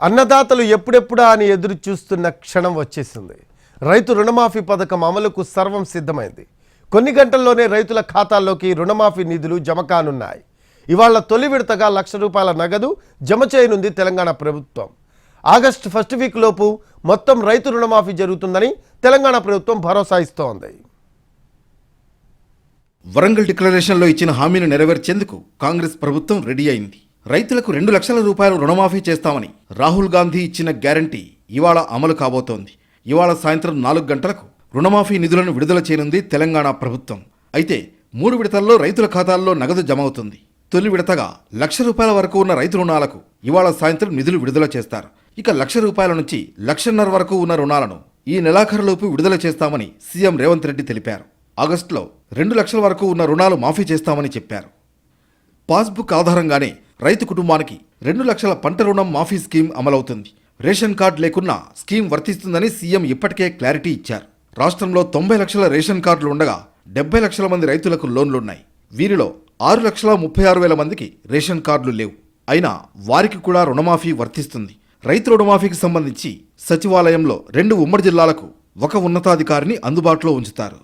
అన్నదాతలు ఎప్పుడెప్పుడా అని ఎదురు చూస్తున్న క్షణం వచ్చేసింది. రైతు రుణమాఫీ పథకం అమలుకు సర్వం సిద్ధమైంది. కొన్ని గంటల్లోనే రైతుల ఖాతాల్లోకి రుణమాఫీ నిధులు జమ కానున్నాయి. ఇవాళ తొలి విడతగా ₹1,00,000 నగదు జమ చేయనుంది తెలంగాణ ప్రభుత్వం. ఆగస్టు ఫస్ట్ వీక్ లోపు మొత్తం రైతు రుణమాఫీ జరుగుతుందని తెలంగాణ ప్రభుత్వం భరోసా ఇస్తోంది. వరంగల్ డిక్లరేషన్లో ఇచ్చిన హామీని నెరవేర్చేందుకు కాంగ్రెస్ ప్రభుత్వం రెడీ అయింది. రైతులకు ₹2,00,000 రుణమాఫీ చేస్తామని రాహుల్ గాంధీ ఇచ్చిన గ్యారంటీ ఇవాళ అమలు కాబోతోంది. ఇవాళ సాయంత్రం 4 గంటలకు రుణమాఫీ నిధులను విడుదల చేయనుంది తెలంగాణ ప్రభుత్వం. అయితే 3 విడతల్లో రైతుల ఖాతాల్లో నగదు జమ అవుతుంది. తొలి విడతగా ₹1,00,000 వరకు ఉన్న రైతు రుణాలకు ఇవాళ సాయంత్రం నిధులు విడుదల చేస్తారు. ఇక ₹1,00,000 నుంచి ₹1,50,000 వరకు ఉన్న రుణాలను ఈ నెలాఖరులోపు విడుదల చేస్తామని సీఎం రేవంత్ రెడ్డి తెలిపారు. ఆగస్టులో 2 లక్షల వరకు ఉన్న రుణాలు మాఫీ చేస్తామని చెప్పారు. పాస్బుక్ ఆధారంగానే రైతు కుటుంబానికి 2 లక్షల పంట రుణం మాఫీ స్కీమ్ అమలవుతుంది. రేషన్ కార్డు లేకున్నా స్కీమ్ వర్తిస్తుందని సీఎం ఇప్పటికే క్లారిటీ ఇచ్చారు. రాష్ట్రంలో 90 లక్షల రేషన్ కార్డులు ఉండగా 70 లక్షల మంది రైతులకు లోన్లున్నాయి. వీరిలో 6,36,000 మందికి రేషన్ కార్డులు లేవు. అయినా వారికి కూడా రుణమాఫీ వర్తిస్తుంది. రైతు రుణమాఫీకి సంబంధించి సచివాలయంలో 2 ఉమ్మడి జిల్లాలకు 1 ఉన్నతాధికారిని అందుబాటులో ఉంచుతారు.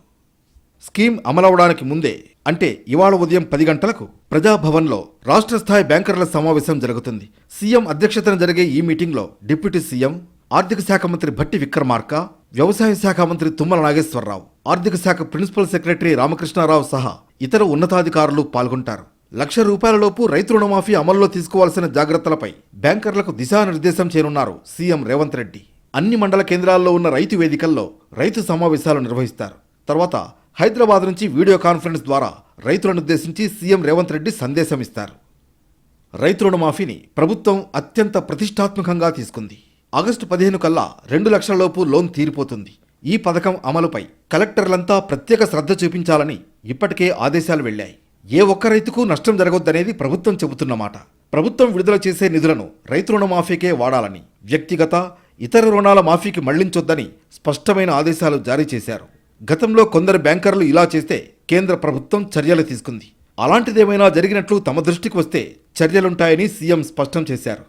స్కీమ్ అమలవడానికి ముందే అంటే ఇవాళ ఉదయం 10 గంటలకు ప్రజాభవన్లో రాష్ట్ర స్థాయి బ్యాంకర్ల సమావేశం జరుగుతుంది. సీఎం అధ్యక్షతన జరిగే ఈ మీటింగ్లో డిప్యూటీ సీఎం, ఆర్థిక శాఖ మంత్రి భట్టి విక్రమార్క, వ్యవసాయ శాఖ మంత్రి తుమ్మల నాగేశ్వరరావు, ఆర్థిక శాఖ ప్రిన్సిపల్ సెక్రటరీ రామకృష్ణారావు సహా ఇతర ఉన్నతాధికారులు పాల్గొంటారు. ₹1,00,000 రైతు రుణమాఫీ అమల్లో తీసుకోవాల్సిన జాగ్రత్తలపై బ్యాంకర్లకు దిశానిర్దేశం చేయనున్నారు సీఎం రేవంత్ రెడ్డి. అన్ని మండల కేంద్రాల్లో ఉన్న రైతు వేదికల్లో రైతు సమావేశాలు నిర్వహిస్తారు. తర్వాత హైదరాబాద్ నుంచి వీడియో కాన్ఫరెన్స్ ద్వారా రైతులను ఉద్దేశించి సీఎం రేవంత్ రెడ్డి సందేశం ఇస్తారు. రైతు రుణమాఫీని ప్రభుత్వం అత్యంత ప్రతిష్టాత్మకంగా తీసుకుంది. ఆగస్టు 15 కల్లా 2 లక్షల లోపు లోన్ తీరిపోతుంది. ఈ పథకం అమలుపై కలెక్టర్లంతా ప్రత్యేక శ్రద్ధ చూపించాలని ఇప్పటికే ఆదేశాలు వెళ్లాయి. ఏ ఒక్క రైతుకు నష్టం జరగొద్దనేది ప్రభుత్వం చెబుతున్నమాట. ప్రభుత్వం విడుదల చేసే నిధులను రైతు రుణమాఫీకే వాడాలని, వ్యక్తిగత ఇతర రుణాల మాఫీకి మళ్లించొద్దని స్పష్టమైన ఆదేశాలు జారీ చేశారు. గతంలో కొందరు బ్యాంకర్లు ఇలా చేస్తే కేంద్ర ప్రభుత్వం చర్యలు తీసుకుంది. అలాంటిదేమైనా జరిగినట్లు తమ దృష్టికి వస్తే చర్యలుంటాయని సీఎం స్పష్టం చేశారు.